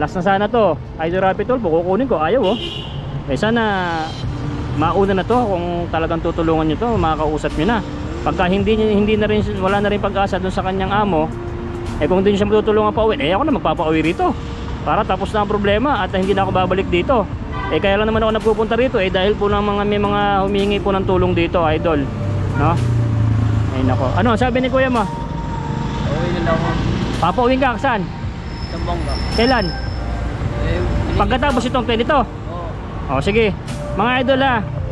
last na sana to. Idol Rapi Tulfo, kukunin ko, ayaw oh. Eh sana mauna na to kung talagang tutulungan nyo to, makakausap nyo na. Pagka hindi na rin, wala na rin pag-asa dun sa kanyang amo, eh kung hindi nyo siya matutulungan pa uwi, eh ako na magpapauwi rito para tapos na ang problema at hindi na ako babalik dito. Eh kaya lang naman ako nagpupunta rito, eh dahil po ng may mga humingi po ng tulong dito, idol, no? Ay nako, ano sabi ni kuya mo? Uwi na lang ako. Papauwi ka, saan? Sambanga. Kailan? Pagkatapos itong dito? Oo. O sige, mga idol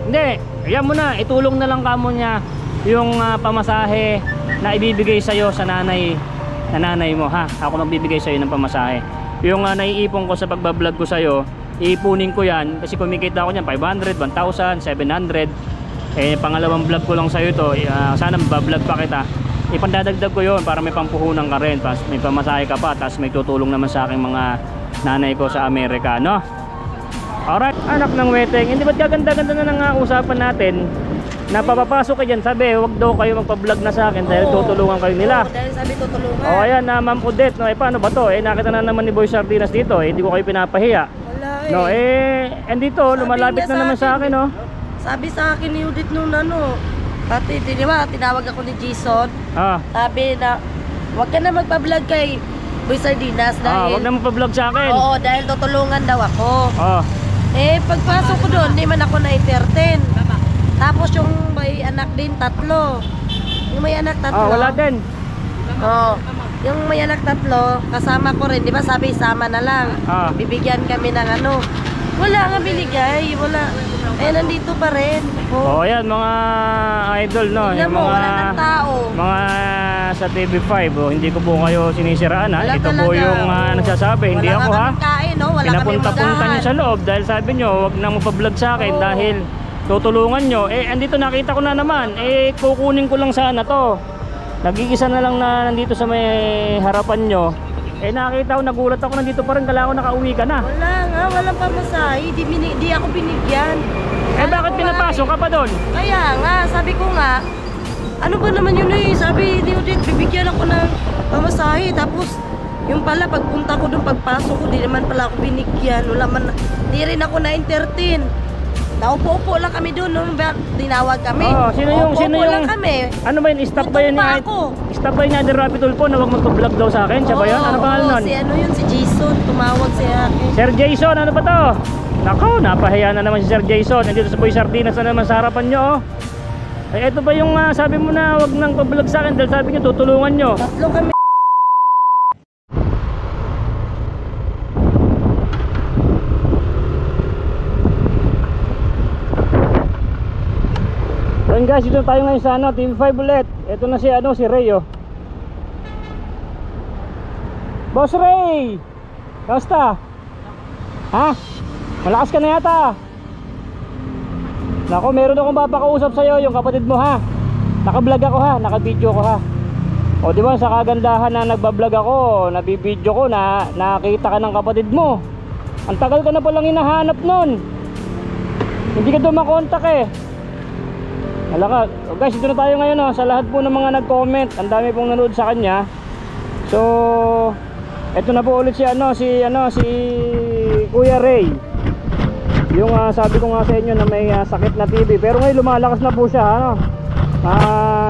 hindi, ayan mo na, itulong na lang kamo niya yung pamasahe na ibibigay sa'yo sa nanay mo ha. Ako magbibigay sa'yo ng pamasahe. Yung naiipon ko sa pagbablog ko sa'yo, iipunin ko yan kasi kumikita ako niyan 500, 1,000, 700. Eh pangalawang vlog ko lang sa'yo ito, sana mabablog pa kita. Ipandadagdag ko yon para may pampuhunan ka rin, tapos may pamasahe ka pa, tapos may tutulong naman sa aking mga nanay ko sa Amerika, no? Alright, anak ng weteng, hindi ba't gaganda-ganda na ng usapan natin? Napapapasok ka dyan, sabi wag daw kayo magpa-vlog na sa akin dahil tutulungan kayo nila. Oo, dahil sabi tutulungan. O ayan na Ma'am Odette, no, eh paano ba to? Eh nakita na naman ni Boy Sardinas dito, eh hindi ko kayo pinapahiya. Wala eh. No, andito, lumalapit na naman sa akin, no? Sabi sa akin ni Judith nung pati, di ba, tinawag ako ni Jason. Sabi na, wag ka na magpa-vlog kay Boy Sardinas dahil... wag na magpa-vlog sa akin. Oo, dahil tutulungan daw ako. Eh, pagpasok ko doon, di man ako na-entertain. Tapos yung may anak din, 3. Yung may anak 3. Wala din. Oo. Yung may anak 3, kasama ko rin. Di ba sabi, sama na lang. Bibigyan kami ng Wala nga binigay. Wala. Eh, nandito pa rin. Ayan, mga idol, no? Tignan mo, wala ng tao. Mga sa TV5, hindi ko po kayo sinisiraan, ha? Wala Ito talaga. po yung nagsasabi, hindi wala ako, ha? Kain, no? Wala pinapunta-punta nyo sa loob dahil sabi nyo, wag na magpa-vlog sa akin dahil tutulungan nyo. Eh, andito nakita ko na naman. Eh, kukunin ko lang sana to. Nag-iisa na lang na nandito sa may harapan nyo. Eh, nakita ko, nagulat ako, nandito pa rin, kala ko nakauwi ka na. Wala nga, walang pamasahe. Di ako binigyan. Eh, bakit pinapasok ka pa doon? Kaya nga, sabi ko nga, ano ba naman yun eh? Sabi ni Judith, bibigyan ako ng pamasahe. Tapos, yung pala, pagpunta ko doon, pagpasok ko, di naman pala ako binigyan. Wala man, di rin ako na-entertain. Naupo-upo lang kami doon, nung tinawag kami. Sino yung lang kami. Ano ba yun? Staff ba yun ni Idol Rapi Tulfo na wag magpa-vlog daw sa akin? Siya ba yun? Ano pangalan nun? Si Jason, tumawag siya. Sir Jason, ano ba to? Nako, napahiya na naman si Sir Jason. Nandito sa Boy Sardinas na naman sa harapan nyo, Eh, ito ba yung sabi mo na wag nang pa-vlog sa akin dahil sabi nyo tutulungan nyo? 3 kami. Ayun guys, dito tayo ngayon sa TV5 ulit. Ito na si Ray, oh. Boss Ray! Kamusta? Ha? Malakas ka na yata. Nako, meron akong papakausap sa'yo, yung kapatid mo, ha? Naka-vlog ako, ha? Naka-video ko, ha? O di ba, sa kagandahan na nagba-vlog ako, nabibideo ko, nakita ka ng kapatid mo. Ang tagal ka na palang hinahanap nun. Hindi ka doon makontak, eh. Wala ka. Guys, ito na tayo ngayon, oh, sa lahat po ng mga nag-comment. Ang dami pong nanood sa kanya. So, ito na po ulit si Kuya Ray. Yung sabi ko nga sa inyo na may sakit na TB. Pero ngayon lumalakas na po siya,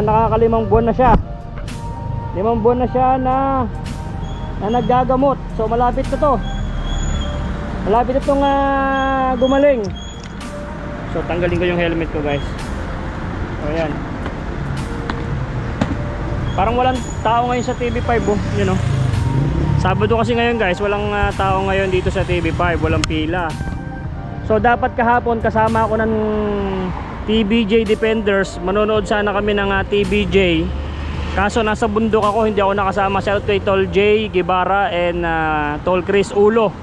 nakaka5 buwan na siya. 5 buwan na siya na naggagamot. So malapit na to. Malapit na itong gumaling. So tanggalin ko yung helmet ko, guys. O yan. Parang walang tao ngayon sa TV5, oh. Yun, oh. Sabado kasi ngayon, guys. Walang tao ngayon dito sa TV5. Walang pila. So dapat kahapon kasama ako ng TBJ Defenders. Manonood sana kami ng TBJ. Kaso nasa bundok ako, hindi ako nakasama. Shout kay Tol J Guevara and Tol Chris Ulo.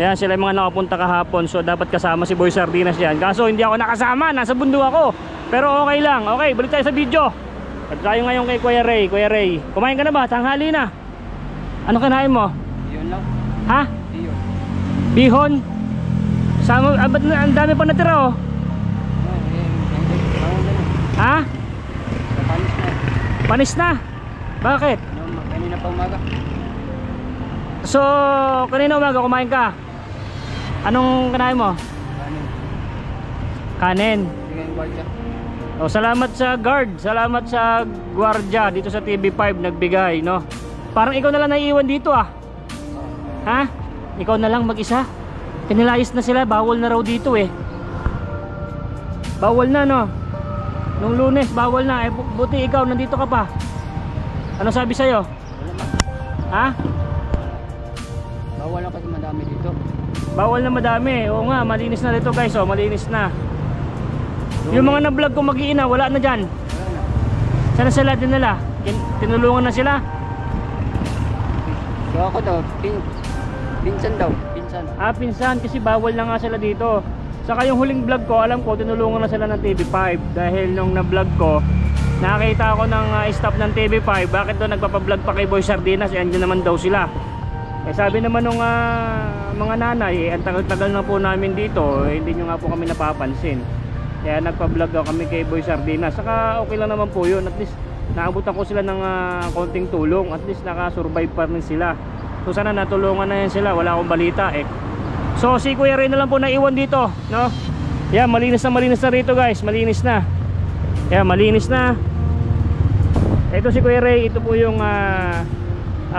Ayan, sila yung mga nakapunta kahapon. So dapat kasama si Boy Sardinas yan. Kaso hindi ako nakasama, nasa bundok ako. Pero okay lang. Okay, balik tayo sa video. At tayo ngayon kay Kuya Ray. Kuya Ray, kumain ka na ba? Tanghali na. Ano kinain mo? Bihon lang. Ha? Bihon. Bihon? Ba't ang dami pa natira, oh? Ha? Panis na. Panis na? Bakit? Kanina pa umaga. So, kanina umaga kumain ka? Anong kinain mo? Ano? Kanin. Sige yung guardia. Oh, salamat sa guard, salamat sa gwardiya dito sa TV5 nagbigay, no? Parang ikaw na lang naiiwan dito ah. Ha? Ikaw na lang mag-isa? Pinilayas na sila, bawal na raw dito eh. Bawal na, no? Nung Lunes, bawal na. Eh, buti ikaw, nandito ka pa. Ano sabi sa'yo? Ha? Bawal lang kasi madami dito. Bawal na madami. Oo nga, malinis na dito guys, oh, malinis na. Yung mga na-vlog ko mag-iina, wala na dyan. Wala na. Sana sila dinala? Tinulungan na sila? So ako daw, pinsan daw. Pinsan. Ah, pinsan, kasi bawal na nga sila dito. Saka yung huling vlog ko, alam ko, tinulungan na sila ng TV5. Dahil nung na-vlog ko, nakakita ako ng staff ng TV5. Bakit daw nagpapablog pa kay Boy Sardinas? Eh, andyan naman daw sila. Eh, sabi naman nung mga nanay, ang tagal-tagal na po namin dito, hindi nyo nga po kami napapansin. Kaya nagpa-vlog daw kami kay Boy Sardinas. Saka okay lang naman po yun. At least naabutan ko sila ng konting tulong. At least nakasurvive pa rin sila. So sana natulungan na yan sila. Wala akong balita eh. So si Kuya Ray na lang po naiwan dito, no? Yan, malinis na rito guys. Malinis na. Yan, malinis na. Ito si Kuya Ray. Ito po yung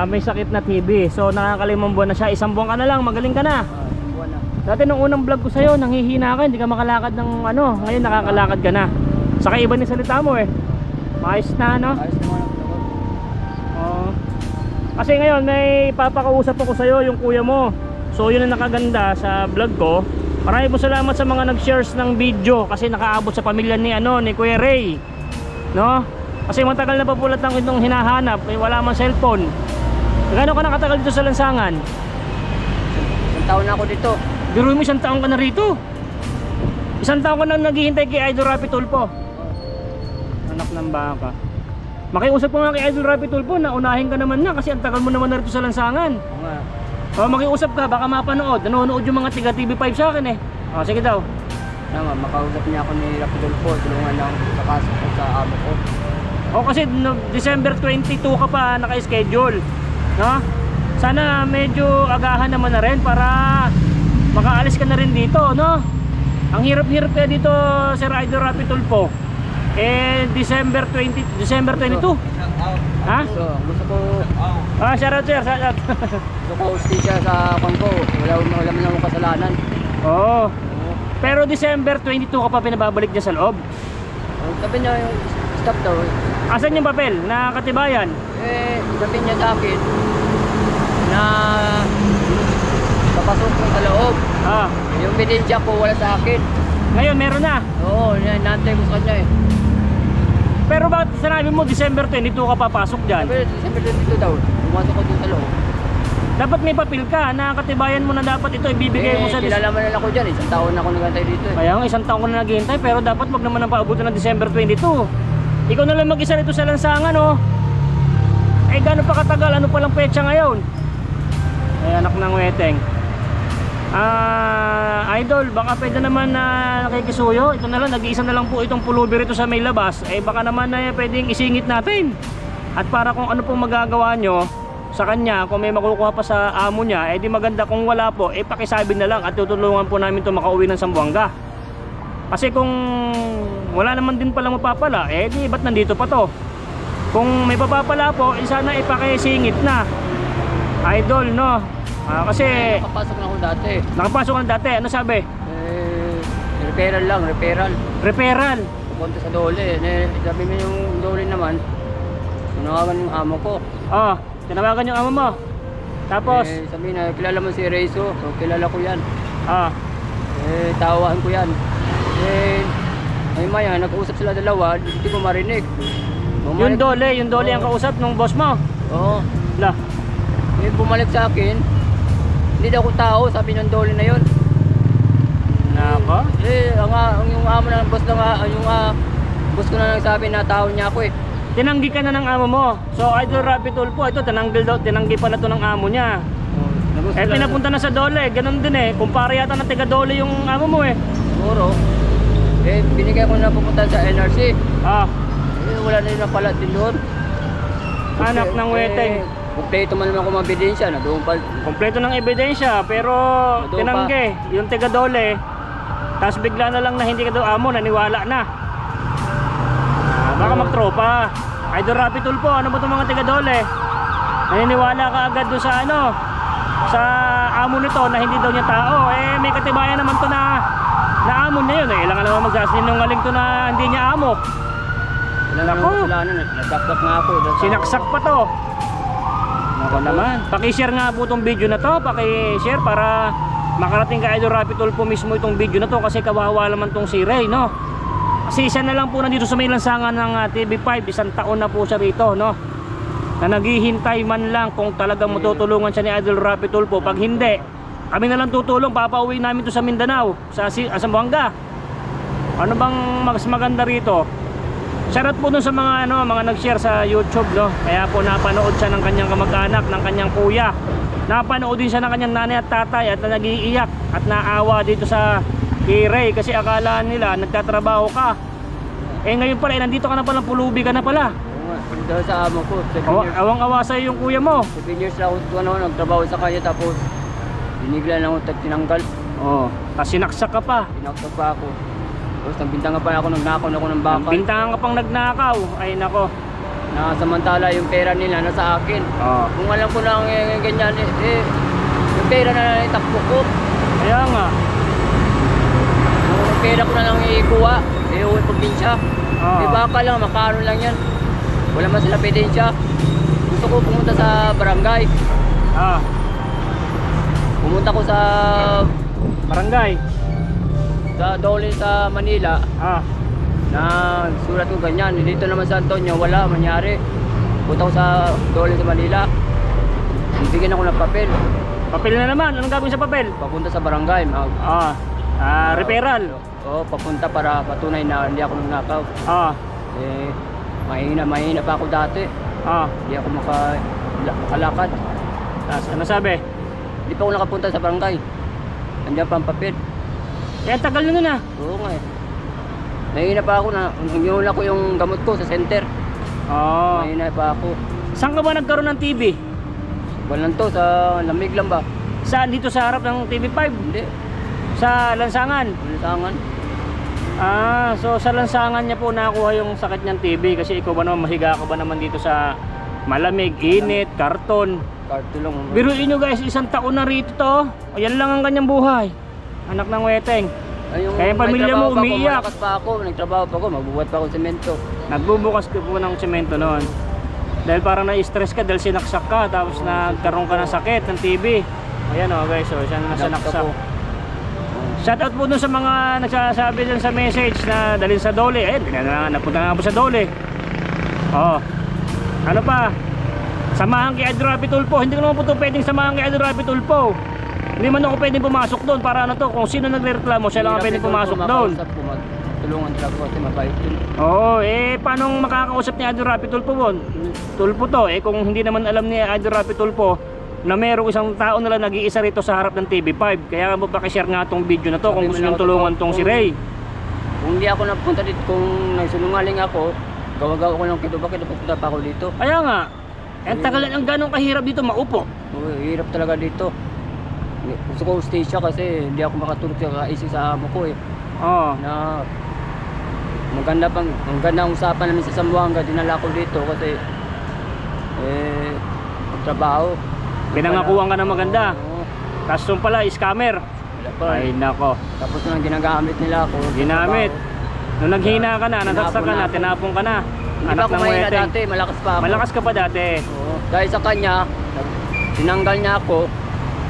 may sakit na TB. So nakakalimang buwan na siya. Isang buwan ka na lang, magaling ka na. Buwan na. Dati nung unang vlog ko sa'yo, nanghihina ka, hindi ka makalakad ng ano. Ngayon nakakalakad ka na. Saka iba ni salita mo eh. Maayos na, no? Ayos naman ang vlog. Oo. Kasi ngayon may papakausap ako sa'yo, yung kuya mo. So yun ang nakaganda sa vlog ko. Maraming po salamat sa mga nag-shares ng video. Kasi nakaabot sa pamilya ni Kuya Ray, no? Kasi matagal na pa pulat ang itong hinahanap, wala man cellphone. Gano'n ka nakatagal dito sa lansangan? Isang taon na ako dito. Biro mo, 1 taon ka na rito. 1 taon ka na naghihintay kay Idol Rapi Tulpo. Anak ng baka. Makiusap mo nga kay Idol Rapi Tulpo na unahin ka naman na kasi ang tagal mo naman na rito sa lansangan. Oo nga. O makiusap ka, baka mapanood. Nanonood yung mga tiga TV5 sa akin eh. O sige daw. Tama, makausap niya ako ni Rapidolfo. Tulungan lang sa kaso ko sa amo ko. O kasi no, December 22 ka pa naka-schedule, no? Sana medyo agahan naman na rin para makaalis ka na rin dito, no? Ang hirap-hirap kaya dito, Sir Idol Rapi Tulpo. December 22. Ha? So, gusto ko Shoutout sir, shoutout. gusto ko hustisya sa kongko. Wala man akong kasalanan. Oo. Pero December 22 ka pa pinababalik niya sa loob. Sabi niya yung stop daw. Asan yung papel na katibayan? Sabi niya sa akin na papasok ko sa loob. Ah, Yung ebidensya ko wala sa akin. ngayon meron na. Oo, nantay ko sa kanya eh. Pero bakit sinabi mo December 22 ka papasok dyan? Sabi dito daw, pumasok ko dito sa loob. Dapat may papel ka na katibayan mo na dapat ito ibibigay mo sa kilala man lang ako dyan, 1 taon na ako nagantay dito eh. Kaya nga 1 taon ko na naghihintay pero dapat wag naman ang paabutin ng December 22. Ikaw na lang mag-isa rito sa lansangan, oh. Eh gaano pa katagal, ano pa lang petsa ngayon? Ay anak ng weteng. Idol, baka pwede naman na nakikisuyo. Ito na lang, nag-iisa na lang po itong pulubi rito sa may labas. Eh baka naman na pwedeng isingit natin. At para kung ano pong magagawa nyo sa kanya, kung may makukuha pa sa amo niya, eh di maganda. Kung wala po, eh pakisabi na lang at tutulungan po namin ito makauwi ng Zamboanga. Kasi kung wala naman din palang mapapala, eh di ba't nandito pa to? Kung may papapala po, eh sana ipakisingit na. Idol, no? Kasi Nakapasok na ako dati. nakapasok ka na dati, ano sabi? Referral lang, referral. Referral. Pupunta sa dole. Sabi mo yung dole naman, tunawagan yung amo ko. Oh, tinawagan yung amo mo. Tapos, Sabi na, kilala mo si Reiso. So, kilala ko yan. ah, Tawaan ko yan. Ay maya, nag-uusap sila dalawa, hindi ko marinig. yung dole ang kausap nung boss mo. Oo. La, Bumalik sa akin, hindi daw ako tao, sabi ng dole na yun. nako. Yung amo ng boss na yung boss ko na nagsabi na tao niya ako eh. Tinanggi ka na ng amo mo. So, Idol Rapi Tulpo, ito tinanggi pala to ng amo niya. Eh, pinapunta na sa dole, ganun din eh. Kumpara yata na tiga dole yung amo mo eh. Siguro. Binigay ko na pupunta sa NRC. Ah, Wala na yun na pala din doon. anak ng weteng. kumpleto man naman akong ebidensya na doon pa. Kompleto ng ebidensya, pero Doon tinanggi. Yung tiga-dole, tapos bigla na lang na hindi ka daw amo, naniwala na. Baka magtropa. Idol Rapi Tulfo, ano ba itong mga tiga-dole? Naniniwala ka agad doon sa ano, sa amo nito na hindi daw niya tao. May katibayan naman to na amo niya yun. Ilangan naman magsasinungaling to na hindi niya amo. Wala naman Nako. kasalanan, nadakdak nga ako. Sinaksak pa to. Nako naman. Paki-share nga po itong video na to. Paki-share para makarating ka Idol Rapi Tulfo mismo itong video na to. Kasi kawawa naman tong si Ray, no? Kasi isa na lang po nandito sa may lansangan ng TV5. Isang taon na po siya rito, no? Na naghihintay man lang kung talagang matutulungan siya ni Idol Rapi Tulfo. Pag hindi, kami na lang tutulong. Papauwi namin to sa Mindanao, sa Zamboanga. Ano bang mas maganda rito? Shoutout po dun sa mga mga nag-share sa YouTube, no. Kaya po napanood siya ng kanyang kamag-anak, ng kanyang kuya. Napanood din siya ng kanyang nanay at tatay at nag-iiyak at naawa dito sa kay Ray kasi akala nila nagtatrabaho ka. Ngayon pala nandito ka na pala, pulubi ka na pala. Dahil sa amo ko, 7 years. Awang-awa sa'yo yung kuya mo. 7 years na ako nagtrabaho sa kanya tapos binigla lang ako tinanggal. Oo, kasi sinaksak ka pa. Tinaksak pa ako. Tapos nagbintangan pa ako, nagnakaw na ako ng bakal. Bintangan ka pang nagnakaw. Ay nako. Na samantala yung pera nila nasa akin. Oo. Kung alam ko lang ganyan yung pera na lang itakbo ko. Kaya nga. Yung pera ko na lang ikuha, uwi probinsya. Oo. Baka lang, makano lang yan. Wala man sila pedensya. Gusto ko pumunta sa barangay. Ah, Pumunta ko sa barangay. Dole sa Manila. Ah, Na sulat ko ganyan. Dito naman sa Antonio, wala mangyari. Punta ko sa Dole sa Manila. Bigyan ako ng papel. papel na naman. Anong gagawin sa papel? Papunta sa barangay. Referral. Oo, papunta para patunay na hindi ako nagnakaw. Ah, Mahina pa ako dati. Hindi ako makalakad. tapos ano sabi? Hindi pa ako nakapunta sa barangay. Nandiyan pa ang papel. Kaya tagal na nun ah. Oo nga eh. Mahina pa ako na ginula ko yung gamot ko sa center. Oo. Mahina pa ako. Saan ka ba nagkaroon ng TV? Walang to, sa lamig lang ba? Saan? Dito sa harap ng TV5? Hindi. Sa lansangan? Lansangan. So sa lansangan niya po nakuha yung sakit niyang TB kasi ikaw ba naman mahiga ka ba naman dito sa malamig, init, karton. Karto lang. Biruin nyo guys, isang taon na rito to. Ayan lang ang kanyang buhay. Anak ng weteng. Kaya yung pamilya mo umiiyak. Malakas pa ako, nagtrabaho pa ako, magbubuhat pa ako ng semento. Nagbubukas ka po ng semento noon. Dahil parang na-stress ka dahil sinaksak ka tapos nagkaroon ka ng sakit ng TB. Ayan o guys, siya na sinaksak. Shoutout po dun sa mga nagsasabi dun sa message na dalhin sa Dole. Ayun, napunta nga po sa Dole. Ano pa? Samahan kay Idol Rapi Tulfo. Hindi ko naman po ito pwedeng samahan kay Idol Rapi Tulfo. Hindi man ako pwedeng pumasok doon. Para ano to, kung sino nagreklamo, siya lang ang pwedeng pumasok doon. Tulungan talaga ako kasi mabait yun. Paano makakausap ni Idol Rapi Tulfo po? Tulfo to, kung hindi naman alam ni Idol Rapi Tulfo na merong isang tao na lang nag-iisa rito sa harap ng TV5. Kaya mo pakishare nga tong video na to kung gusto nyo tulungan tong si Ray. Kung hindi ako napunta dito, kung nagsunungaling ako, gawa-gawa ko ng kito, bakit napunta pa ako dito? Kaya nga, ang tagal ang ganong kahirap dito maupo. Hirap talaga dito. Gusto ko stay siya kasi hindi ako makatulog sa kaisip sa amo ko na maganda ang usapan namin sa Zamboanga, dinala ko dito kasi magtrabaho. Pinangakuan ka na maganda. Tapos yung pala, scammer. Ay nako. Tapos nung ginagamit nila ako. Ginamit. Nung naghina ka na, nasaksak ka na, tinapong ka na. Anak ng weteng. Dati, malakas pa ako. Malakas ka pa dati. Dahil sa kanya, tinanggal niya ako,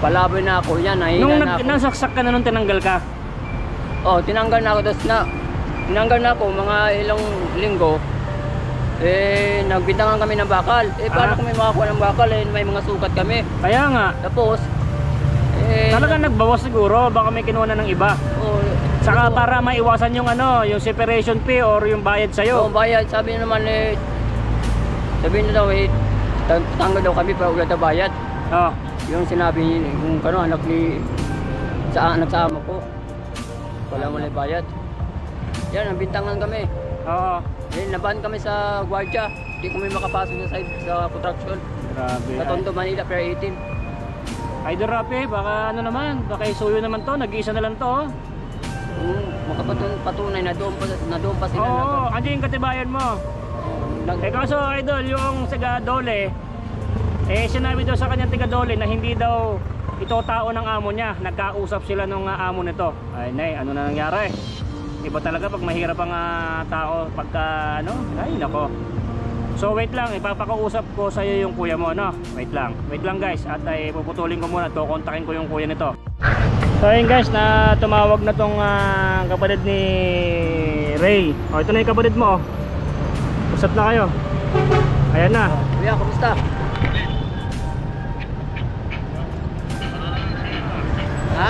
palaboy na ako, yan, nahina na ako. Nung nasaksak ka na nung tinanggal ka? Tinanggal na ako, tapos tinanggal na ako, mga ilang linggo, nagbintangan kami ng bakal. Paano kami makakuha ng bakal? May mga sukat kami. Kaya nga. Tapos, talagang nagbawas siguro, baka may kinuha na ng iba. Saka para maiwasan yung yung separation fee or yung bayad sa'yo. Bayad, sabi naman daw tanggal daw kami para ulit na bayad. Yung sinabi niya, kung anak sa amo ko, wala mo na bayad. Yan, nabintangan kami. Naban kami sa gwardiya, hindi kami makapasok sa side sa construction. Grabe. Sa Tondo, Manila, per 18. Idol Rapi, baka ano naman, baka isuyo naman to, nag-iisa na lang to. Makapatunay na doon pa sila. Oo, andi yung katibayan mo. Eh kaso idol, yung siga Dole, sinabi daw sa kanyang tiga Dole na hindi daw ito tao ng amo niya. Nagkausap sila nung amo nito. Ay nay, ano na nangyari? Iba talaga pag mahirap ang tao pagka ano, ay nako. So wait lang, ipapakausap ko sa iyo yung kuya mo, no? Wait lang guys, at ay puputulin ko muna to, kontakin ko yung kuya nito. So ayun guys, na tumawag na tong kapatid ni Ray. O ito na yung kapatid mo. Usap na kayo. Ayan na. Kuya, kumusta? Ha?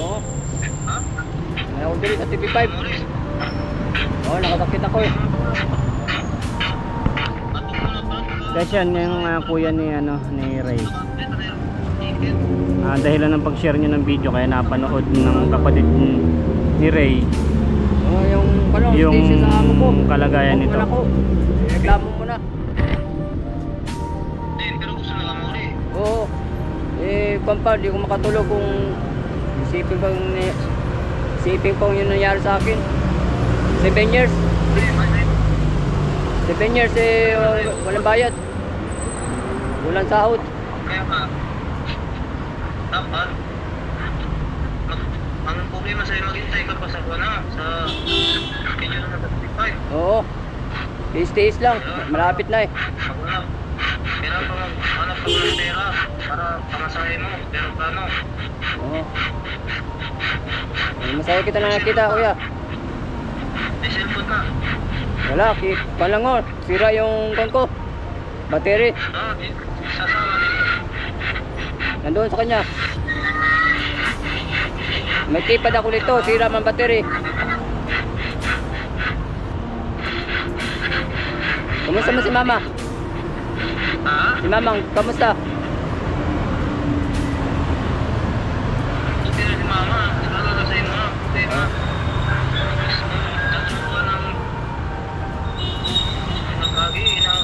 Oo. May akong bili sa TV5. Oo, nakasakit ako eh. Guys, yan yung kuya ni Ray. Dahilan ng pag-share niyo ng video kaya napanood ng kapatid ni Ray yung kalagayan nito. Reklamo mo na. Oo. Compound, di ko makatulog kung isipin pang yun nangyari sa akin. 7 years. 7 years walang bayad. Walang sahod. Kaya ka, dapat, ang problema sa'yo, maghintay ka pa sa schedule na 35. Oo. Tiis lang. Malapit na eh. Maghanap. Kailangan pa maghanap ka ng pera para pamasahe mo. Pero plano. Oo. Masaya kita na nakita, kuya. May cellphone ka. Wala, palango. Sira yung kon ko. Battery. Sasama dito. Nandoon sa kanya. May keypad ako nito. Sira man battery. Kamusta mo si mama? Ha? Si mamang, kamusta? Buti na si mama. Nalala sa'yo mo. Buti na. Natutuwa ng nagkagi na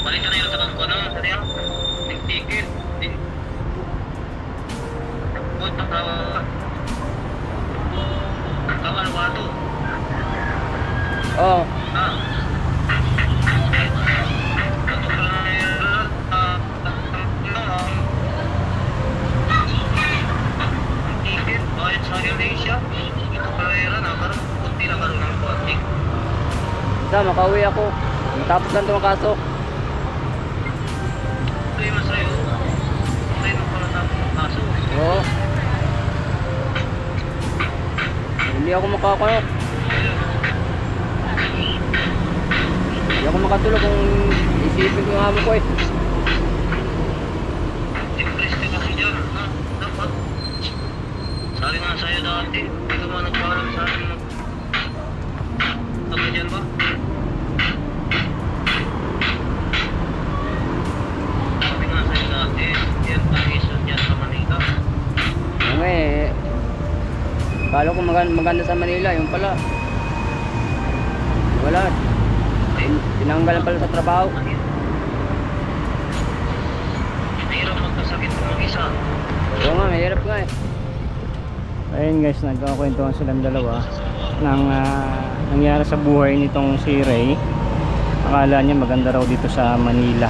balik ka na yun sa kagkano. Saan yan? Tig-tikit. Nagpot na kawa. Kawa na wato. Oo. Ha? Natok ka na yun. Ang tikit. Bayad sa Malaysia. Ito ka na yun. Parang kunti na karoon ng konti. Makauwi ako. Tapos lang itong kaso. Problema sa'yo. Problema pa natapos ng kaso. Oo. Hindi ako makakano. Hindi ako makatulog kung isipin ko yung amo ko eh. Impress ka kasi dyan. Ha? Dapat. Sabi nga sa'yo dati. Hindi ka man nagpaalam sa akin. Sabi dyan ba? Sabi nga sa'yo dati. Yan pa dyan sa Manila. Ano eh. Kala ko maganda sa Manila. Yung pala. Wala. Tinanggalan pala sa trabaho. Mahirap magkasakit kung mag-isa. Oo nga, mahirap nga eh. Ayun guys, nagkakwentuhan silang dalawa ng nangyari sa buhay nitong si Ray. Akala niya maganda raw dito sa Manila.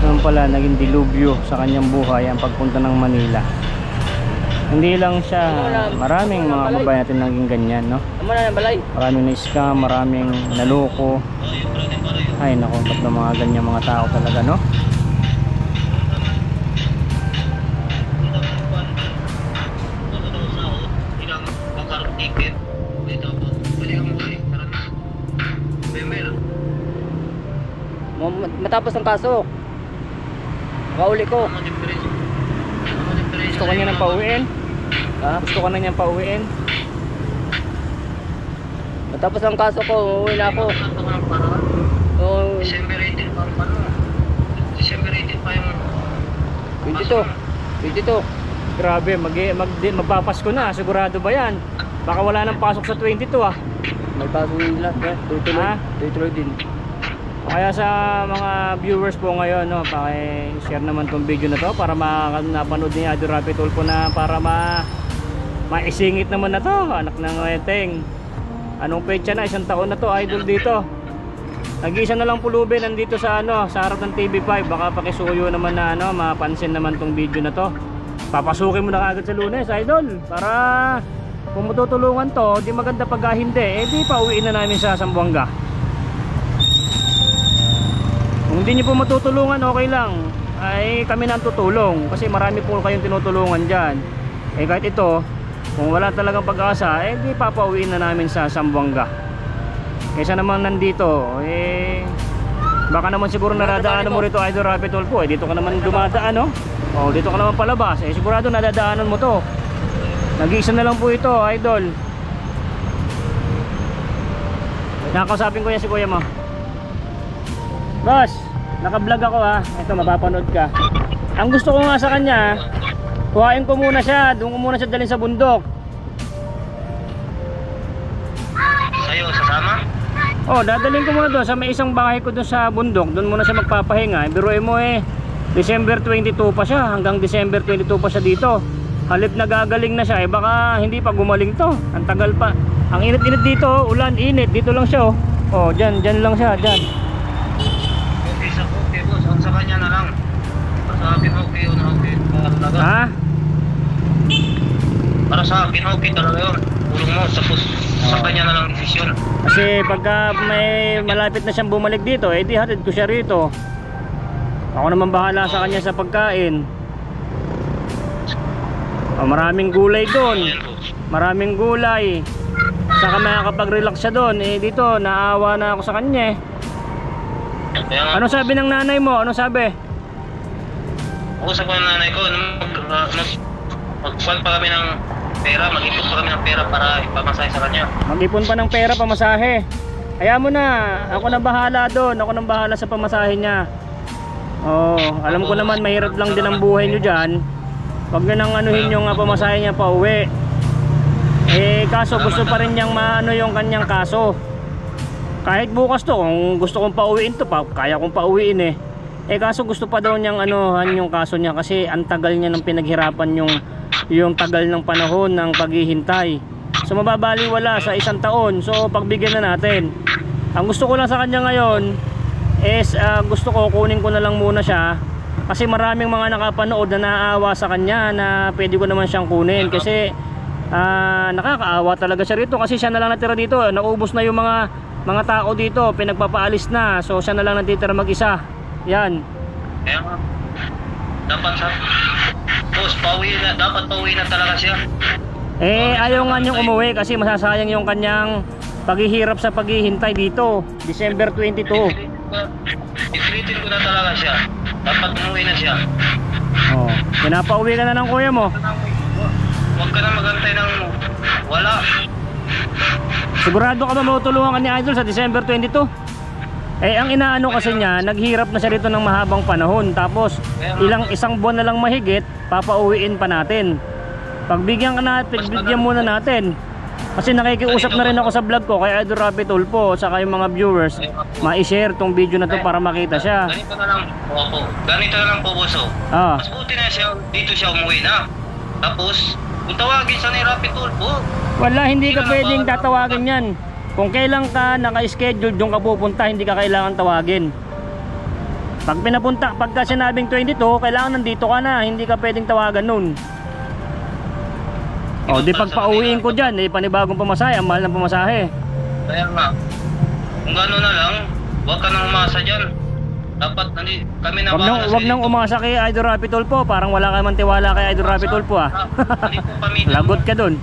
Naman pala naging dilubyo sa kanyang buhay ang pagpunta ng Manila. Hindi lang siya, maraming mga kababayan natin naging ganyan, no? Ano na yung balay? Maraming na-scam, maraming naloko. Ay nako, ba't na mga ganyan mga tao talaga, no? Matapos ang kaso. Makauli ko. Gusto ka niya nang pauwiin? Ha? Gusto ka na niyang pauwiin? Matapos ang kaso ko, uuwi na ako. Oo, December 18 pa paano? December 18 pa yung 22. 22. Grabe, magpapasko na. Sigurado ba yan? Baka wala nang pasok sa 22 ah. May pasok din nila. Ha? Tutuloy din. Kaya sa mga viewers po ngayon, no, paki-share naman tong video na to para napanood ni Idol Rapi Tulfo na para maisingit naman na to, anak ng weteng. Anong petsa na? 1 taon na to, Idol dito. Nag-iisa na lang pulubi nandito sa sa harap ng TV5. Baka pakisuyo naman na mapansin naman tong video na to. Papasukin mo na agad sa Lunes, Idol, para kung matutulungan to, di maganda pag hindi, di pa uwiin na namin sa Zamboanga. Kung hindi nyo po matutulungan, okay lang, ay kami na ang tutulong kasi marami po kayong tinutulungan dyan. Kahit ito, kung wala talagang pag-asa, di papauwiin na namin sa Zamboanga. Kaysa naman nandito, baka naman siguro naradaanan mo rito, Idol Rapi Tulfo, dito ka naman dumadaan, no? O dito ka naman palabas, sigurado nadadaanan mo to. Nag-iisa na lang po ito, Idol. Nakakausapin ko yan si kuya mo. Boss, naka-vlog ako ha. Ito, mapapanood ka. Ang gusto ko nga sa kanya, kuhain ko muna siya. Doon ko muna siya dalhin sa bundok. Sa'yo, sasama? Oh, dadalhin ko muna doon sa may isang bahay ko doon sa bundok. Doon muna siya magpapahinga. Biruin mo December 22 pa siya. Hanggang December 22 pa siya dito. Halip na gagaling na siya, baka hindi pa gumaling to. Ang tagal pa. Ang init-init dito, ulan, init. Dito lang siya oh. Dyan lang siya, dyan. Okay, boss. Ang sa kanya na lang. Para sa akin, okay yun. Okay. Talaga. Ha? Para sa akin, okay talaga yun. Tulong mo. Tapos sa kanya na lang desisyon. Kasi pagka may malapit na siyang bumalik dito, di hatid ko siya rito. Ako naman bahala sa kanya sa pagkain. Maraming gulay doon. Maraming gulay. Saka makakapag-relax siya doon. Dito, naawa na ako sa kanya Ano sabi ng nanay mo? Ano sabi? Usap ko ng nanay ko, magkuhan pa kami ng pera, mag-ipon pa kami ng pera para ipamasahe sa kanya. Mag-ipon pa ng pera, pamasahe. Kaya mo na, ako na bahala doon. Ako na bahala sa pamasahe niya. Alam ko naman mahirap lang din ang buhay niyo dyan. Huwag nyo nang anuhin yung pamasahe niya pa uwi. Kaso gusto pa rin niyang maano yung kanyang kaso. Kahit bukas to, kung gusto kong pauwiin to, kaya kong pauwiin kaso gusto pa daw niyang anuhan yung kaso niya kasi ang tagal niya ng pinaghirapan yung tagal ng panahon ng paghihintay. So mababaliwala sa 1 taon. So pagbigyan na natin. Ang gusto ko lang sa kanya ngayon is gusto ko kunin ko na lang muna siya kasi maraming mga nakapanood na naaawa sa kanya na pwede ko naman siyang kunin kasi nakakaawa talaga siya rito kasi siya na lang natira dito. Naubos na yung mga tao dito, pinagpapaalis na. So siya na lang natitira mag-isa. Yan. Kaya nga, dapat dapat pauwi na talaga siya. Ayaw nga niyang umuwi kasi masasayang yung kanyang paghihirap sa paghihintay dito. December 22. Ipilitin ko na talaga siya. Dapat umuwi na siya. Pinapauwi ka na ng kuya mo. Huwag ka na magantay ng wala. Sigurado ka ba matulungan ka ni Idol sa December 22? Ang inaano kasi niya, naghirap na siya rito ng mahabang panahon. Tapos isang buwan na lang mahigit, papauwiin pa natin. Pagbigyan ka natin, bigyan muna natin. Kasi nakikiusap na rin ako sa vlog ko kay Idol Rapi Tulfo saka yung mga viewers, ma-share tong video na to para makita siya. Ganito na lang, ganito na lang po, boso. Mas buti na siya, dito siya umuwi na. Tapos, kung tawagin siya ni Rapi Tulfo, wala, hindi ka pwedeng tatawagin yan. Kung kailan ka naka-schedule doon ka pupunta, hindi ka kailangan tawagin. Pagka sinabing 22, kailangan nandito ka na, hindi ka pwedeng tawagan nun. Di pagpauwiin ko dyan, panibagong pamasahe, ang mahal ng pamasahe. Kaya nga, kung gano'n na lang, huwag ka nang umasa dyan. Dapat kami na bahala. Huwag nang umasa kay Idol Rapi Tulfo, parang wala ka man tiwala kay Idol Rapi Tulfo Lagot ka dun.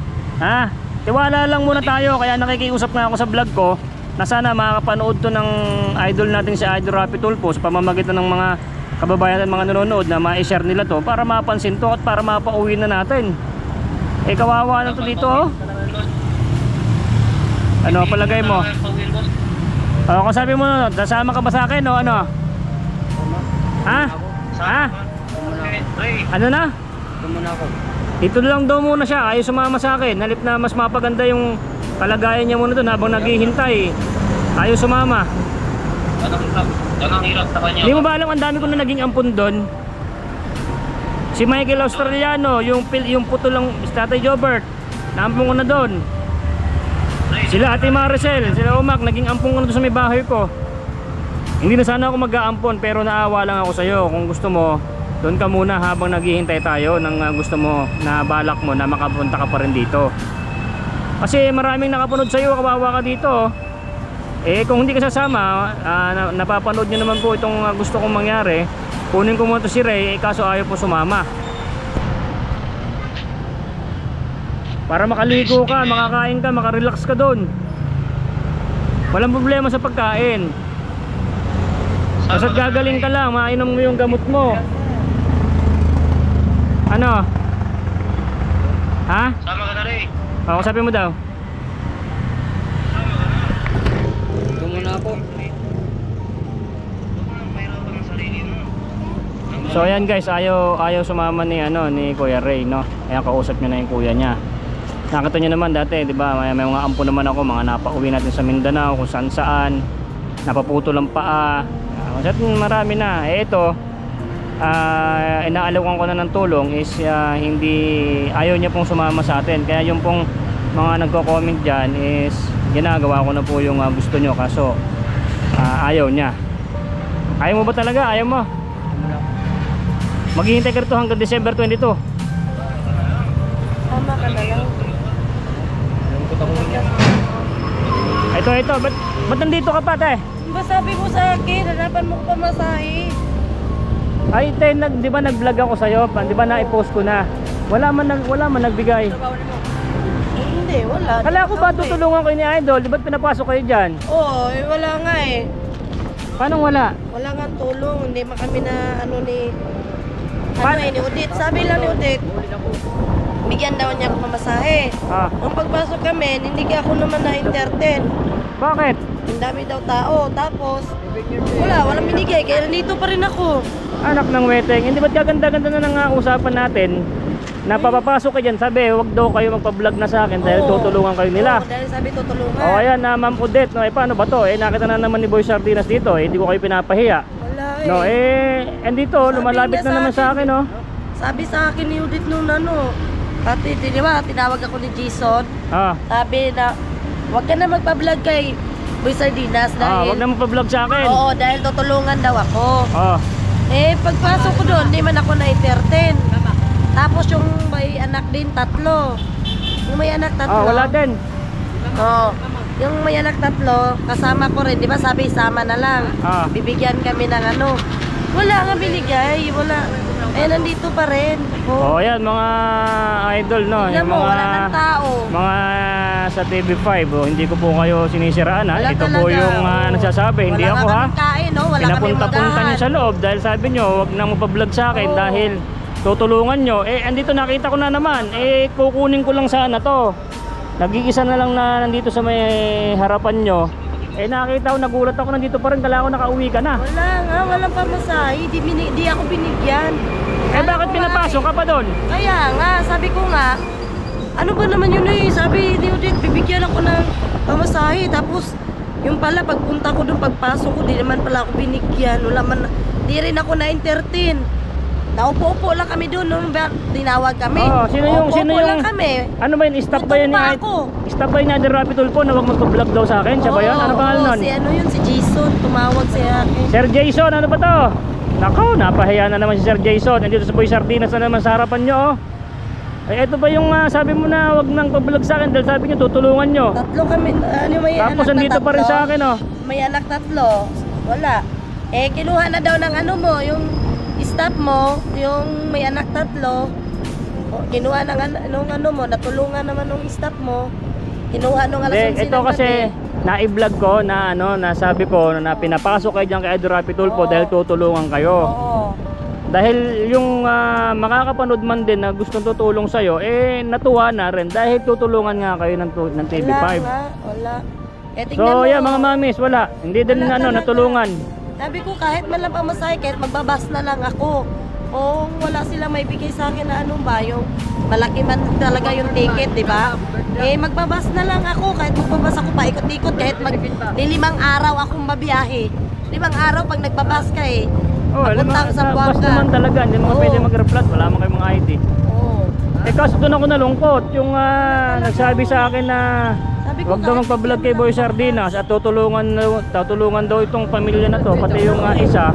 Tiwala lang muna tayo, kaya nakikiusap nga ako sa vlog ko na sana makakapanood to ng idol natin si Idol Rapi Tulfo sa pamamagitan ng mga kababayan at mga nanonood na ma-share nila to para mapansin to at para mapauwi na natin. Kawawa na to dito Ano palagay mo? Kung sabi mo, dasama ka ba sa akin o ano? Ha? Ano na? Ito muna ako. Dito lang daw muna siya, ayaw sumama sa akin. Halip na mas mapaganda yung kalagayan niya muna doon habang naghihintay. Ayaw sumama. Ganang hirap sa kanya. Hindi mo ba alam, ang dami ko na naging ampun doon. Si Michael Australiano, yung puto lang, si Tatay Jobert, naampun ko na doon. Sila Ate Maricel, sila Umak, naging ampun ko na doon sa may bahay ko. Hindi na sana ako mag-aampon, pero naawa lang ako sa'yo. Kung gusto mo, doon ka muna habang naghihintay tayo ng gusto mo na balak mo na makapunta ka pa rin dito. Kasi maraming nakapunod sa'yo, kawawa ka dito. Eh kung hindi ka sasama, napapanood nyo naman po itong gusto kong mangyari. Kunin ko muna to si Ray, kaso ayaw po sumama. Para makaligo ka, makakain ka, makarelax ka doon. Walang problema sa pagkain. Basta't gagaling ka lang, mainom mo yung gamot mo. Ano? Ha? Sama ka na rin. O, sabi mo daw. Ito muna ako. So ayan guys, ayaw sumama ni Kuya Ray, no. Ayan, kausap niyo na yung kuya niya. Nakita niyo naman dati, 'di ba? May mga ampun naman ako, mga napauwi natin sa Mindanao, kung saan. Napaputol ang paa. Marami na. Eh ito, inaalawan ko na ng tulong is hindi ayaw niya pong sumama sa atin. Kaya yung pong mga nagko-comment diyan is ginagawa ko na po yung gusto niyo, kaso ayaw niya. Ayaw mo ba talaga? Ayaw mo? Maghihintay ka rito hanggang December 22. Tama ka na lang. Ito, ba't nandito ka pa, te? Diba sabi mo sa akin, hanapan mo ko pamasahe. Ay, te, di ba nag-vlog ako sa'yo? Di ba na-i-post ko na? Wala man nagbigay. Hindi, wala. Kala ko ba tutulungan kayo ni Idol? Di ba't pinapasok kayo dyan? Oo, wala nga eh. Paano wala? Wala nga tulong, hindi man kami na Paano? ni Udit. Sabi lang ni Udit, bigyan daw niya ako pamasahe. Nung pagpasok kami, hindi ako naman na-entertain. Bakit? Ang dami daw tao. Tapos, walang binigay. Kaya nandito pa rin ako. Anak ng weteng. Hindi ba't gaganda-ganda na ng usapan natin? Napapapasok ka dyan, sabi, huwag daw kayo magpa-vlog na sa akin dahil tutulungan kayo nila. Oo, dahil sabi tutulungan. O ayan, Ma'am Odette, no, paano ba to? Nakita na naman ni Boy Sardinas dito, hindi ko kayo pinapahiya. Wala eh. No, andito, lumalapit na naman sa akin, no? Sabi sa akin ni Udit nung pati, di ba, tinawag ako ni Jason. Sabi na, huwag ka na magpa-vlog kay Boy Sardinas dahil... huwag na magpa-vlog sa akin. Oo, dahil tutulungan daw ako. Eh, pagpasok ko doon, di man ako na-entertain. Tapos yung may anak din, 3. Yung may anak 3. wala din. Oo. Yung may anak 3, kasama ko rin. Di ba sabi, sama na lang. Bibigyan kami ng Wala nga binigay. Wala. Nandito pa rin. Ayan, mga idol, no? Tignan mo, wala ng tao. Mga sa TV5, hindi ko po kayo sinisiraan, ha? Wala Ito talaga, po yung nagsasabi, hindi ako, ha? Wala kami Pinapunta-punta nyo sa loob dahil sabi nyo, huwag na magpa-vlog sa akin dahil tutulungan nyo. Andito nakita ko na naman, kukunin ko lang sana to. Nag-iisa na lang na nandito sa may harapan nyo. Nakita ko, nagulat ako, nandito pa rin, kala ko nakauwi ka na. Wala nga, walang pamasahe. Di ako binigyan. Bakit pinapasok ka pa doon? Kaya nga, sabi ko nga, ano ba naman yun sabi ni Udit, bibigyan ako ng pamasahe. Tapos, yung pala, pagpunta ko doon, pagpasok ko, di naman pala ako binigyan. Di rin ako na-entertain. Naupo-upo lang kami doon nung tinawag kami. Sino yung lang kami. Ano ba yun? Staff ba yun ni Staff ba yun ni Adel Rapi Tulfo na huwag magpa-vlog daw sa akin? Siya ba yun? Ano pangalan nun? Si Jason, tumawag siya akin. Sir Jason, ano ba to? Nako, napahiya na naman si Sir Jason. Nandito sa Boy Sardinas na naman sa harapan nyo, ito ba yung sabi mo na huwag nang pa-vlog sa akin dahil sabi nyo tutulungan nyo? 3 kami, may tapos anak nandito pa rin sa akin, May anak 3, wala. Kinuha na daw ng mo, yung staff mo, yung may anak 3, kinuha ng mo, natulungan naman ng staff mo, kinuha nung alas 11 ito kasi na-i-vlog ko na nasabi ko na pinapasok kayo dyan kay Adel Rapi Tulfo dahil tutulungan kayo. Dahil yung makakapanood man din na gustong tutulong sa'yo, natuwa na rin dahil tutulungan nga kayo ng TV5. Wala. So yan mga mamis, wala. Hindi din natulungan. Sabi ko kahit man lang pamasahe, kahit magbabas na lang ako. kung wala silang may bigay sa akin na ano ba, yung malaki man talaga yung ticket, di ba? Eh, magbabas na lang ako, kahit magbabas ako pa, ikot-ikot, kahit limang araw akong babiyahe. 5 araw pag nagbabas ka eh. Oh, alam mo, Papuntang sa bus Zamboanga. naman talaga, hindi mo pwede mag-reflat, wala mo kayong mga ID. Oo. Eh kaso doon ako nalungkot, yung nagsabi sa akin na Sabi ko, wag daw kahit magpa-vlog kay hindi Boy mo Sardinas at tutulungan daw itong pamilya na to, pati yung isa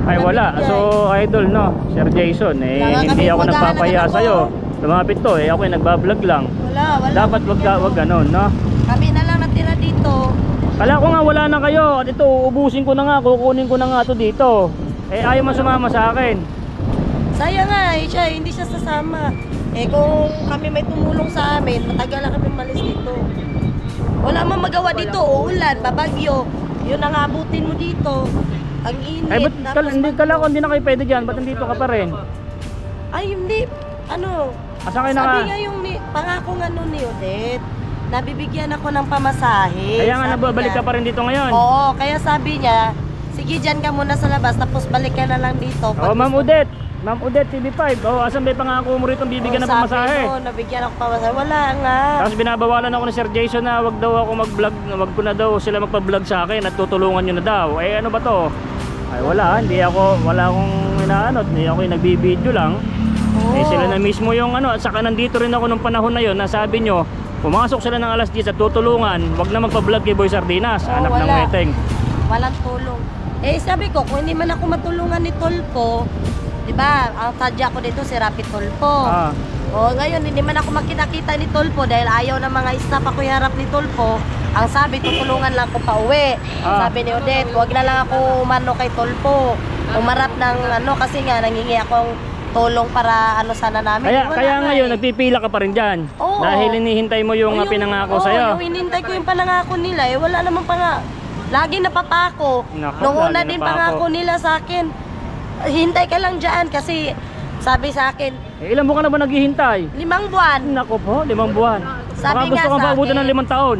ay wala. So idol no, Sir Jason, eh Wala nga hindi kami ako maghahanap nagpapaya ako. sa'yo. Lumapit to eh, ako ay nagbablog lang. Wala. Dapat wag ganun, no? Kami na lang natira dito. Kala ko nga wala na kayo at ito uubusin ko na nga, kukunin ko na nga to dito. Eh ayaw man sumama sa akin. Sayang nga, siya, hindi siya sasama. Eh kung kami may tumulong sa amin, matagal na kami malis dito. Wala man magawa dito, uulan, babagyo. Yun ang abutin mo dito. Ang init. Eh ba't tapos kala ko hindi na kayo pwede dyan, ba't nandito ka pa rin? Ay, hindi. Ano? Asa kayo Sabi naka... nga yung pangako nga nun ni Odette, nabibigyan ako ng pamasahe. Kaya nga Sabi nababalik niya. ka pa rin dito ngayon. Oo, kaya sabi niya, sige dyan ka muna sa labas, tapos balik ka na lang dito. Oh, Ma'am Odette, TV5. Oh, asan ba yung pangako mo rito bibigyan ng pamasahe? Sabi mo, nabigyan ako pamasahe. Wala nga. Tapos binabawalan ako ni Sir Jason na wag daw ako mag-vlog, wag ko na daw sila magpa-vlog sa akin at tutulungan nyo na daw. Eh ano ba to? Ay wala akong inaano, hindi ako yung nagbibideo lang. Oo. Eh sila na mismo yung ano, at saka nandito rin ako nung panahon na yon na sabi nyo, pumasok sila ng alas 10 at tutulungan, wag na magpa-vlog kay Boy Sardinas, Oo, anak ng wala. Weteng. Walang tulong. Eh sabi ko, kung hindi man ako matulungan ni Tolpo, di ba, ang tadya ko dito si Rapi Tolpo. Ah. O ngayon, hindi man ako makita-kita ni Tolpo dahil ayaw ng mga staff ako iharap ni Tolpo. Ang sabi, tutulungan lang ako pa uwi. Ah. Sabi ni Odette, huwag na lang ako umano kay Tolpo. Umarap ng ano, kasi nga nangingi akong tulong para ano sana namin. Wala Kaya nga ngayon eh. nagpipila ka pa rin dyan. Oo. Dahil hinihintay mo yung pinangako sa'yo. Yung hinintay ko yung panangako nila, eh wala namang lagi napapako. Nako, Nung una lagi din napako. pangako nila sa akin, hintay ka lang dyan kasi sabi sa akin, Eh, ilan buwan ka na ba naghihintay? 5 buwan. Nako po, 5 buwan. Sabi Baka gusto nga kang sa paabutin akin, ng 5 taon.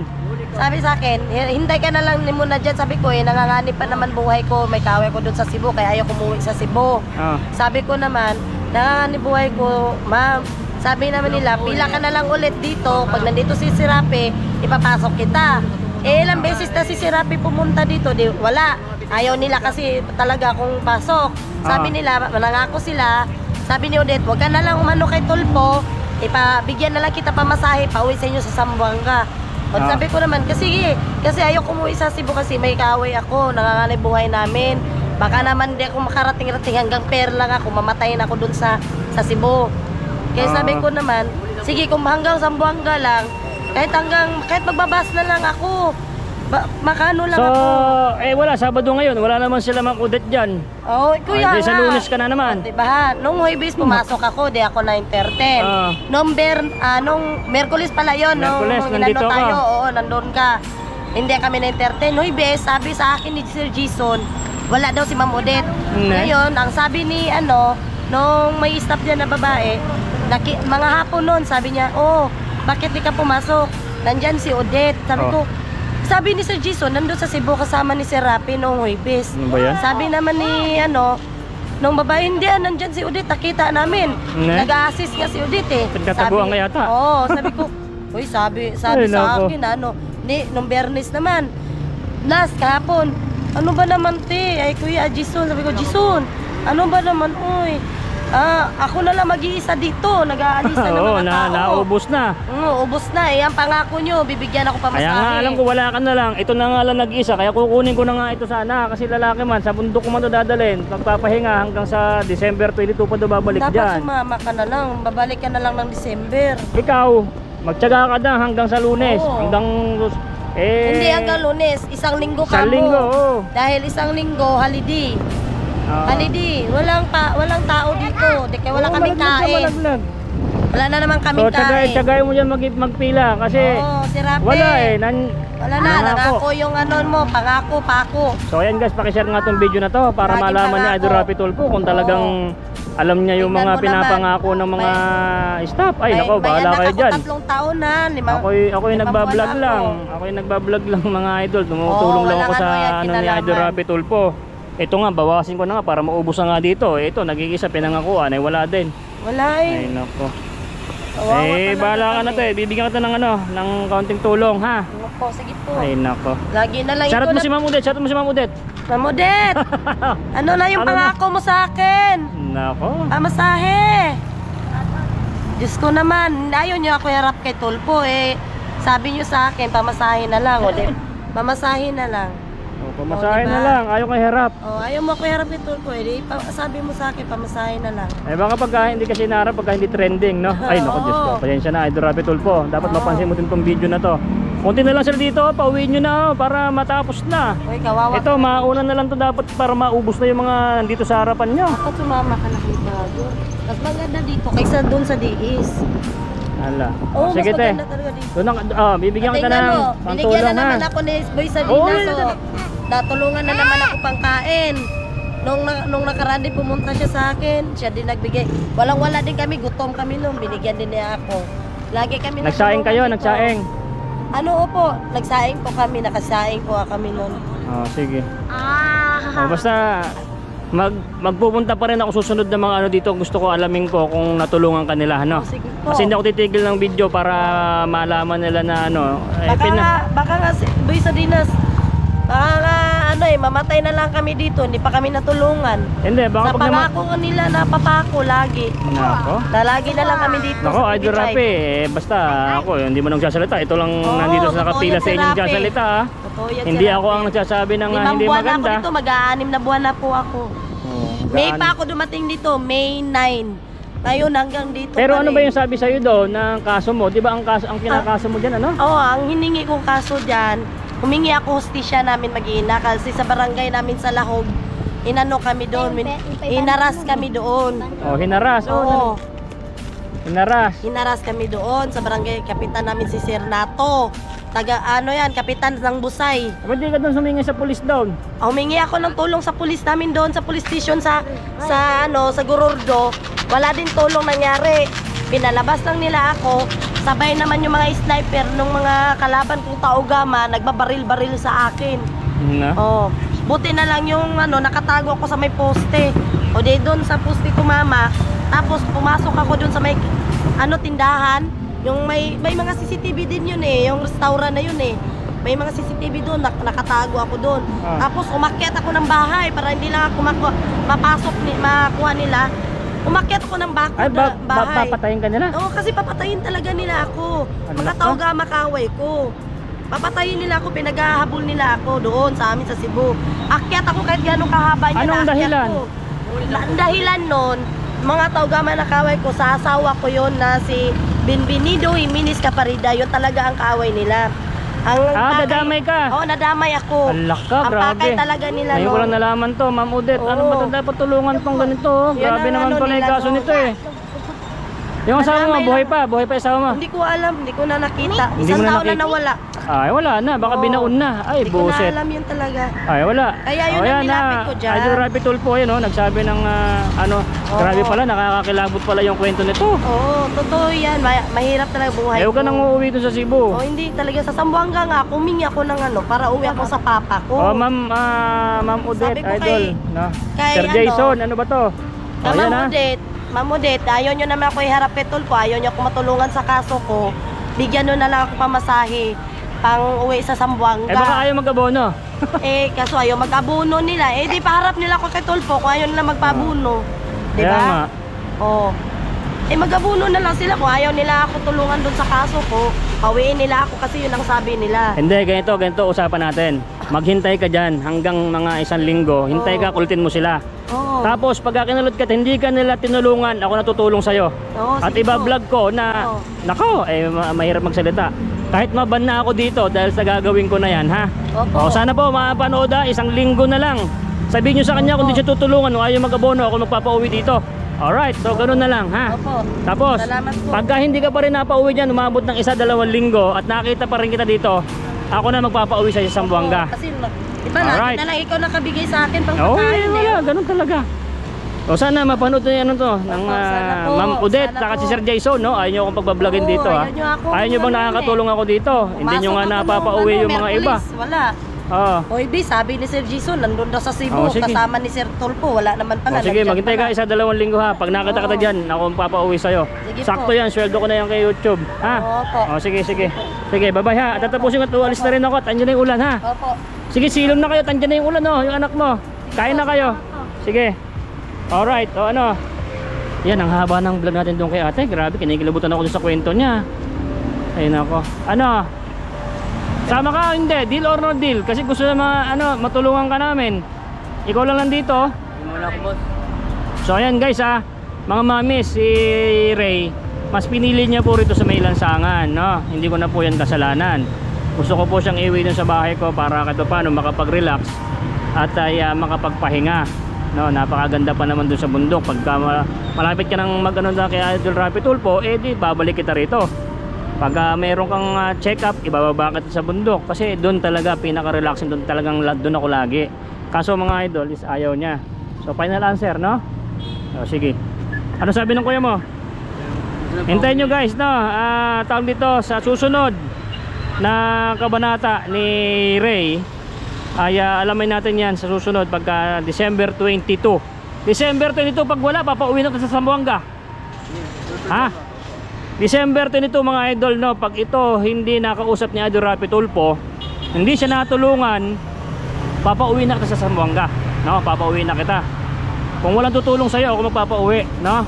Sabi sa akin, hintay ka na lang muna dyan. Sabi ko, nanganganib pa naman buhay ko. May kaway ko doon sa Cebu, kaya ayaw kumuwi sa Cebu. Ah. Sabi ko naman, nanganganib buhay ko, ma'am. Sabi naman nila, pila ka na lang ulit dito. Pag nandito si Sirapi, ipapasok kita. Eh, ilang beses na si Sirapi pumunta dito, wala. Ayaw nila kasi talaga akong pasok. Sabi nila, nangako sila. Sabi ni Odette, huwag ka na lang umano kay Tolpo. Bigyan na lang kita pamasahe, pauwi sa inyo sa Zamboanga. O sabi ko naman, kasi ayaw kumuwi sa Cebu kasi may kaaway ako, nanganganib buhay namin. Baka naman di ako makarating-rating hanggang per lang ako, mamatayin ako dun sa Cebu. Kaya sabi ko naman, sige kung hanggang Zamboanga lang, kahit magbabas na lang ako, makano lang So, ako. wala, Sabado ngayon, wala naman sila Ma'am Odette dyan. Oh, kuya Ay, di, sa Lunes ka na naman. Diba? Nung Huwebes pumasok ako, di ako 9:10. Ah. Nung Merkulis pala yon, nung Miyerkules, nandito inano tayo, ka. oo, nandun ka. Hindi kami 9:10. Huwebes, sabi sa akin ni Sir Jason, wala daw si Ma'am Odette. Ngayon, ang sabi ni nung may staff dyan na babae, mga hapon nun, sabi niya, oh, bakit di ka pumasok? Nandyan si Odette. Sabi ni Sir Jason, nandun sa Cebu kasama ni Sir Rapi noong Huwebes. Ano ba yan? Sabi naman ni nung babae, hindi, nandyan si Odette, nakita namin. Ne? Nag-a-assist nga si Odette eh. Pinagkataguan ka yata. Oo, sabi ko, uy, sabi Ay, sa nako. akin, nung Bernes naman, last kahapon, ano ba naman te? Ay kuya, Jason, sabi ko, Jason, ano ba naman, uy, ako na lang mag-iisa dito, nag-aalis na ng Oo, mga tao. naubos na. Ubos na eh, ang pangako nyo, bibigyan ako pamasahe. Kaya nga alam ko wala ka na lang. Ito na nga lang nag-isa. Kaya kukunin ko na nga ito sana. Kasi lalaki man, sa bundok ko man ito dadalhin. Magpapahinga hanggang sa December 22 pa ito babalik Dapat dyan. sumama ka na lang, babalik ka na lang ng December. Ikaw, magtyaga ka na hanggang sa Lunes. Oo. Hindi hanggang Lunes, isang linggo ka Isang linggo, oo. Dahil isang linggo, holiday. Holiday, walang tao dito. Wala kaming kain. Malaglag. Wala na naman kaming So, kain. tsagay mo dyan magpila. Kasi Oo, si Rapi. wala eh. Wala na, nangako yung mo, pako. So ayan guys, pakishare nga tong video na to para Laging malaman niya pangako. Idol Rapi Tulfo kung talagang alam niya yung Tingnan mga mo naman. pinapangako ng mga staff. Ay nako, May bahala anak kayo ako dyan. 3 taon na, Ako yung nagbablog lang. Ako yung nagbablog lang mga idol. Tumutulong Oo, lang ako walang sa ano yan, ano ni Idol kinalaman. Rapi Tulfo. Ito nga, bawasin ko na nga para maubos na nga dito. Ito, nagigisa, pinangakuan, ay wala din. Wala Ay, eh. nako. Kawawa Eh, talaga bahala ka na kami. to eh. Bibigyan kita ng ano, ng kaunting tulong, ha? Nako, sige po. Ay, nako. Lagi na lang Shoutout ikaw mo si Ma'am Udet, shoutout mo si Ma'am Udet. Ma'am Odette! Ano na yung Ano na? pangako mo sa akin? Nako. Pamasahe! Diyos ko naman, ayaw niyo ako harap kay Tulpo eh. Sabi niyo sa akin, pamasahe na lang, Odette. Pamasahe na lang. O, pamasahe Oh, na diba? lang, ayaw kay harap. Oh, ayaw mo ako harap kay Tulpo eh. Di, sabi mo sa akin, pamasahe na lang. Eh baka pagka hindi kasi naharap, pagka hindi trending, no? Ay, nako, Diyos ko. Pasensya na, Idol Rapi Tulpo. Dapat mapansin mo din tong video na to. Kunti na lang sila dito, pauwiin nyo na para matapos na. Uy, kawawa. Ito, mauna na lang to dapat para maubos na yung mga nandito sa harapan nyo. Dapat sumama ka na kay Bago. Mas maganda dito kaysa doon sa DIS. Hala. Oo, Sige, mas te. maganda talaga dito. Doon bibigyan kita Tingnan ng mo, binigyan pantulong, na ha? naman ako ni Boy Oo, Salinas. So, natulungan na naman ako pang kain. Nung nakaraan din pumunta siya sa akin, siya din nagbigay. Walang-wala din kami, gutom kami nung binigyan din niya ako. Lagi kami Nagsaing kayo, natulungan dito. nagsaing. Ano opo, nagsaing po kami, nakasaing po kami nun. Oh, sige. Oh, basta magpupunta pa rin ako susunod na mga ano dito. Gusto ko alamin ko kung natulungan kanila, no? Oh, sige po. Kasi hindi ako titigil ng video para malaman nila na ano. Baka nga si Boy Salinas, baka nga ano mamatay na lang kami dito, hindi pa kami natulungan. Hindi, baka Sa pag naman. pangako nila na papako lagi. Nako. Lagi na lang kami dito. Nako, sa Idol 55. Rapi, basta ako, hindi mo nang nagsasalita. Ito lang Oo, nandito sa totoo nakapila yan sa si inyong Rapi. nagsasalita, ha? Totoo yan si Hindi Rapi. ako ang nagsasabi ng 5 hindi buwan na ako maganda. dito, mag-6 na buwan na po ako. Oh, May gaan. pa ako dumating dito, May 9. Ngayon hanggang dito Pero pa ano rin. ba yung sabi sa'yo doon ng kaso mo? Di ba ang kinakaso mo dyan, ano? Oo, ang hiningi kong kaso dyan, humingi ako hostisya namin mag-iina kasi sa barangay namin sa Lahog, inano kami doon, hinaras kami doon. Oh, hinaras. Oo, Hinaras. hinaras kami doon sa barangay, kapitan namin si Sir Nato. Taga ano yan, kapitan ng Busay. Ba't di ka doon sumingi sa police down? Humingi ako ng tulong sa pulis namin doon sa police station sa Gurordo. Wala din tulong nangyari. Pinalabas lang nila ako. Sabay naman yung mga sniper nung mga kalaban kong taugama nagbabaril-baril sa akin. Na? Oh, buti na lang yung nakatago ako sa may poste. O di doon sa poste ko mama. Tapos pumasok ako doon sa may tindahan. Yung may mga CCTV din yun eh, yung restaurant na yun eh. May mga CCTV doon, nakatago ako doon. Tapos umakyat ako ng bahay para hindi lang ako makuha nila. Umakyat ako ng Ay, bahay. papatayin ka nila? Oo, kasi papatayin talaga nila ako. Ano Mga ka? tauga makaway ko. Papatayin nila ako, pinaghahabol nila ako doon sa amin sa Cebu. Akyat ako kahit gano'ng kahaba niya. Anong naakyat dahilan? ko. Ang dahilan nun, mga tauga nakaway ko, sa asawa ko yon na si Benvenido Jimenez Caparida, yun talaga ang kaaway nila. Dadamay ka? Oo, nadamay ako. Alak ka, Ang grabe. pakay talaga nila Ngayon ko lang nalaman to, Ma'am Udet. Ano ba Oo. ito dapat tulungan tong ganito? Oh? Yan Grabe ang naman ano pala yung nila, kaso no? nito eh. Yung asawa mo, Nadamay buhay lang. pa? Buhay pa yung asawa mo? Hindi ko alam, hindi ko na nakita. Hindi Isang mo na taon na nakita? nawala. Ay, wala na. Baka Oo. binaon na. Ay, Hindi ko na buset. alam yun talaga. Ay, wala. Kaya yun ang nilapit ko dyan. Idol Rapi Tulpo, yun, oh, nagsabi ng grabe pala, nakakakilabot pala yung kwento nito. Oo, totoo yan. Mahirap talaga buhay Ayaw ka nang uuwi dun sa Cebu. Oo, hindi talaga. Sa Zamboanga nga, humingi ako ng para uwi ako sa papa ko. Oh, Ma'am Udet, Sabi ko idol. No? kay Sir Jason, ano ba to? Oh, yan, ah. Ma'am Udet, ayaw nyo naman ako iharap kay Tulpo. Ayaw nyo ako matulungan sa kaso ko. Bigyan nyo na lang ako pamasahe pang uwi sa Zamboanga. Eh baka ayaw mag-abono. Kaso ayaw mag-abuno nila. Di paharap nila ako kay Tulpo kung ayaw nila magpabuno. Di Kaya nga. ba? Oo. Mag-abuno na lang sila kung ayaw nila ako tulungan doon sa kaso ko. Pawiin nila ako kasi yun ang sabi nila. Hindi, ganito usapan natin. Maghintay ka dyan hanggang mga 1 linggo. Hintay ka, kulitin mo sila. Oo. Tapos pagka kinulot ka, hindi ka nila tinulungan, ako natutulong sa'yo. Oo, At sige po. iba-vlog ko na, Oo. nako, mahirap magsalita. Kahit maban na ako dito dahil sa gagawin ko na yan, ha? O, Opo. sana po mapanood 1 linggo na lang. Sabihin nyo sa kanya kung di siya tutulungan, kung ayaw mag-abono, ako magpapauwi dito. Alright, so ganun na lang, ha? Opo. Tapos, Salamat po. pagka hindi ka pa rin napauwi dyan, umabot ng 1-2 linggo at nakita pa rin kita dito, ako na magpapauwi sa Zamboanga. Kasi iba Alright. na lang ikaw nakabigay sa akin pang Oo, pagkain. wala, ganun talaga. O sana mapanood na yan to ng Opo, sana po, Ma'am Udet sana saka po. si Sir Jason, no? Ayaw nyo akong pagbablogin Oo, dito, ha? ayaw nyo ako Ayaw nyo bang ano, nakakatulong ako dito? Hindi nyo nga Pumasok ako napapauwi nung, yung mga iba. Merkulis, wala. Oo. O Ibi, sabi ni Sir Jason, nandun daw sa Cebu, Oh, sige. kasama ni Sir Tulpo, wala naman pala. Sige, nandyan maghintay ka pala. 1-2 linggo ha. Pag nakita ka dyan, ako ang papauwi sa'yo. Sige Sakto po. yan, sweldo ko na yan kay YouTube. Ha? Opo. O, sige, sige. Sige, bye-bye ha. At tatapusin ko, alis na rin ako. At andyan na yung ulan ha. Opo. Sige, silom na kayo. Andyan na yung ulan oh, yung anak mo. Kain na kayo. Sige. Alright, o ano. Yan, ang haba ng vlog natin doon kay ate. Grabe, kinikilabutan ako doon sa kwento niya. Ayun ako. Ano? Sama ka? Hindi. Deal or no deal? Kasi gusto na matulungan ka namin. Ikaw lang nandito. Hindi mo na ako, boss. So ayan guys mga mami, si Ray, mas pinili niya po rito sa may lansangan, no? Hindi ko na po yan kasalanan. Gusto ko po siyang iwi dun sa bahay ko para kahit paano makapag-relax at ay makapagpahinga, no? Napakaganda pa naman dun sa bundok. Pagka malapit ka nang mag-ano na kay Idol Rapi Tulpo, di babalik kita rito. Pagka meron kang check-up, ibababa kita sa bundok kasi doon talaga pinaka-relaxing, doon talagang doon ako lagi. Kaso mga idol is ayaw niya. So final answer, no? So, sige. Ano sabi ng kuya mo? Hintayin nyo guys, no? Tawag dito sa susunod na kabanata ni Ray ay alamin natin yan sa susunod pagka December 22. December 22 pag wala, papauwi na sa Zamboanga. Ha? December 22 mga idol, no? Pag ito hindi nakausap ni Idol Rapi Tulpo, hindi siya natulungan, papauwi na kita sa Zamboanga, no? Papauwi na kita. Kung walang tutulong sa'yo, ako magpapauwi, no?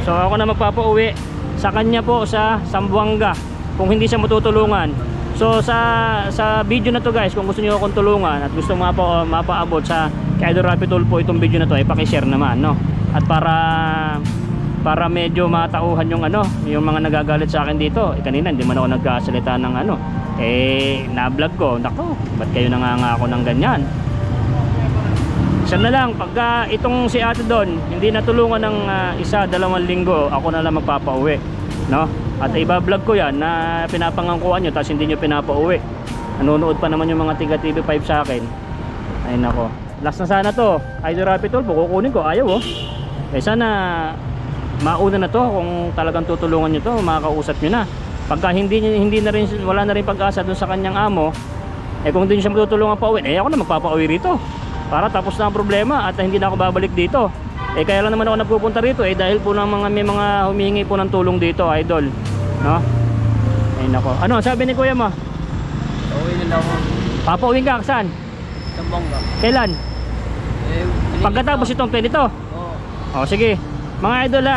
So ako na magpapauwi sa kanya po sa Zamboanga kung hindi siya matutulungan. So sa video na to guys, kung gusto niyo akong tulungan at gusto mapaabot sa kay Idol Rapi Tulpo itong video na to, ay paki-share naman, no? At para medyo matauhan yung yung mga nagagalit sa akin dito. Kanina hindi man ako nagkasalita ng na-vlog ko. Nako, ba't kayo nangangako ng ganyan? Isa na lang, pagka itong si ate doon hindi natulungan ng 1-2 linggo, ako na lang magpapauwi, no? At iba-vlog ko yan na pinapangangkuhan nyo tapos hindi nyo pinapauwi. Nanonood pa naman yung mga tiga TV5 sa akin. Ay nako, last na sana to. Idol Rapi Tulpo, kukunin ko, ayaw oh. Sana mauna na to kung talagang tutulungan nyo to, makakausap nyo na. Pagka hindi na rin, wala na rin pag-asa dun sa kanyang amo, kung hindi nyo siya matutulungan pa uwi, ako na magpapauwi rito para tapos na ang problema at hindi na ako babalik dito. Kaya lang naman ako nagpupunta rito dahil po may mga humihingi po ng tulong dito, idol, no? Ay nako, ano sabi ni kuya mo? Uwi na lang ako. Papauwi ka saan? Zamboanga. Kailan? Pagkatapos itong ganito? Oo. O sige mga idol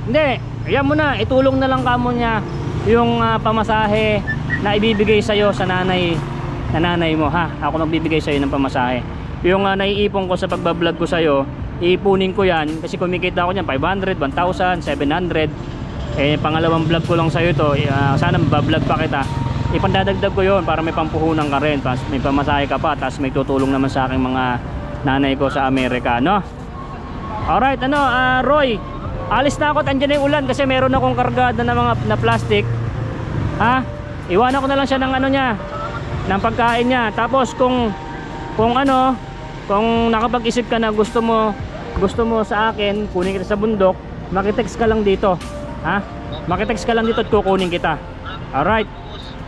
hindi, ayan mo na, itulong na lang kamo niya yung pamasahe na ibibigay sa'yo sa nanay mo, ha? Ako magbibigay sa'yo ng pamasahe. Yung naiipon ko sa pagbablog ko sa'yo, iipunin ko yan kasi kumikita ako niyan 500, 1,000, 700. Pangalawang vlog ko lang sa'yo ito, sana mabablog pa kita. Ipandadagdag ko yon para may pampuhunan ka rin, tapos may pamasahe ka pa, tapos may tutulong naman sa aking mga nanay ko sa Amerika, no? Alright, Roy, alis na ako at andyan na yung ulan kasi meron akong kargada na mga plastic. Ha? Iwanan ko na lang siya ng ng pagkain niya. Tapos kung nakapag-isip ka na gusto mo sa akin, kunin kita sa bundok, makitext ka lang dito. Ha? Makitext ka lang dito at kukunin kita. Alright.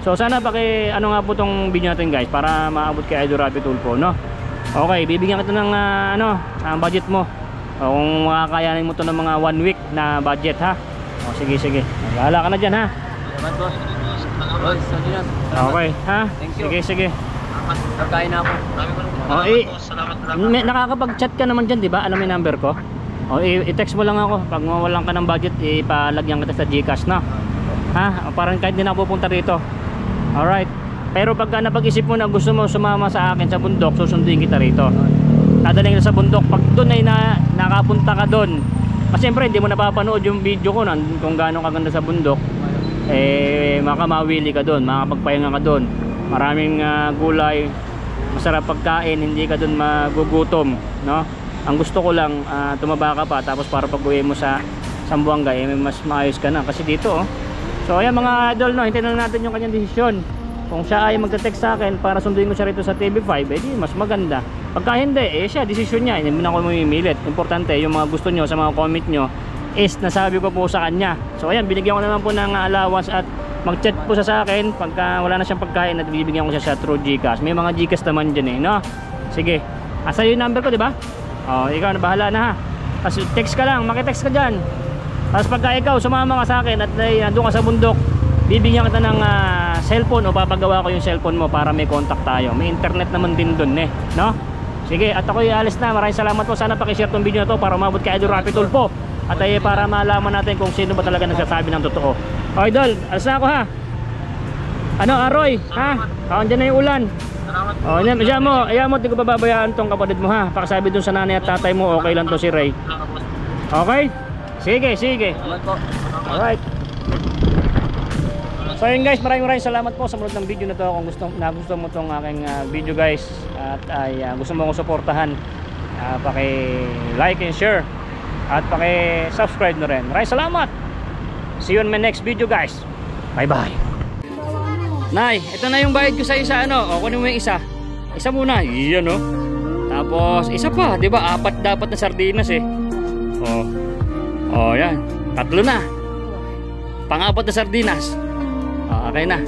So sana nga po tong video natin guys para maabot kay Idol Rapi Tulpo, no? Okay, bibigyan kita ng ang budget mo. O kung makakayanin mo to ng mga 1 week na budget, ha? O sige, maghala ka na dyan, ha? Salamat, boss. Boss, salamat. Okay, ha? Thank you. Sige. Pagkain na ako. Salamat. Nakakapag-chat ka naman dyan, di ba? Alam mo yung number ko? O i-text mo lang ako. Pag mawalan ka ng budget, ipalagyan kita sa Gcash, na. Ha? Parang kahit di na pupunta rito. Alright. Pero pagka napag-isip mo na gusto mo sumama sa akin sa bundok, susunduin kita rito. Dadalhin kita sa bundok. Pag doon ay nakapunta ka doon, kasi siyempre hindi mo napapanood yung video ko kung gaano kaganda sa bundok, makamawili ka doon, makapagpahinga ka doon. Maraming gulay, masarap pagkain, hindi ka doon magugutom, no? Ang gusto ko lang, tumaba ka pa, tapos para pag-uwi mo sa Zamboanga, mas maayos ka na. Kasi dito, So ayan mga idol, no, hintayin na natin yung kanyang desisyon. Kung siya ay magte-text sa akin para sunduin ko siya rito sa TV5, di mas maganda. Pagka hindi, siya, desisyon niya, hindi na ako mamimilit. Importante, yung mga gusto nyo sa mga comment nyo is nasabi ko po sa kanya. So ayan, binigyan ko naman po ng allowance at mag-chat po siya sa akin pagka wala na siyang pagkain at bibigyan ko siya sa through GCash. May mga GCash naman dyan eh, no? Sige, asa yung number ko, di ba? Oh, ikaw na bahala na ha. Tapos text ka lang, makitext ka dyan. Tapos pagka ikaw sumama ka sa akin at nandun ka sa bundok, bibigyan kita ng cellphone o papagawa ko yung cellphone mo para may contact tayo. May internet naman din dun eh, no? Sige, at ako'y alis na. Maraming salamat po. Sana pakishare tong video na to para umabot kay Idol Rapi Tulfo. At para malaman natin kung sino ba talaga nagsasabi ng totoo. O Idol, alis na ako ha. Ano, Aroy? Ha? Andyan na yung ulan. O, ayan mo, di ko bababayaan tong kapatid mo ha. Pakasabi dun sa nanay at tatay mo, okay lang to si Ray. Okay? Sige. Alright. So yun guys, maraming salamat po sa manood ng video na to. Kung gusto mo tong aking video guys, at gusto mo akong suportahan, paki-like and share at paki-subscribe na rin. Maraming salamat. See you on my next video guys. Bye bye. Nay, ito na yung bayad ko sa isa, ano? O, kunin mo yung isa. Isa muna. Iyan, no? Tapos, isa pa. Diba? 4 dapat na sardinas, eh. O, yan. 3 na. Pang-4 na sardinas. Okay na.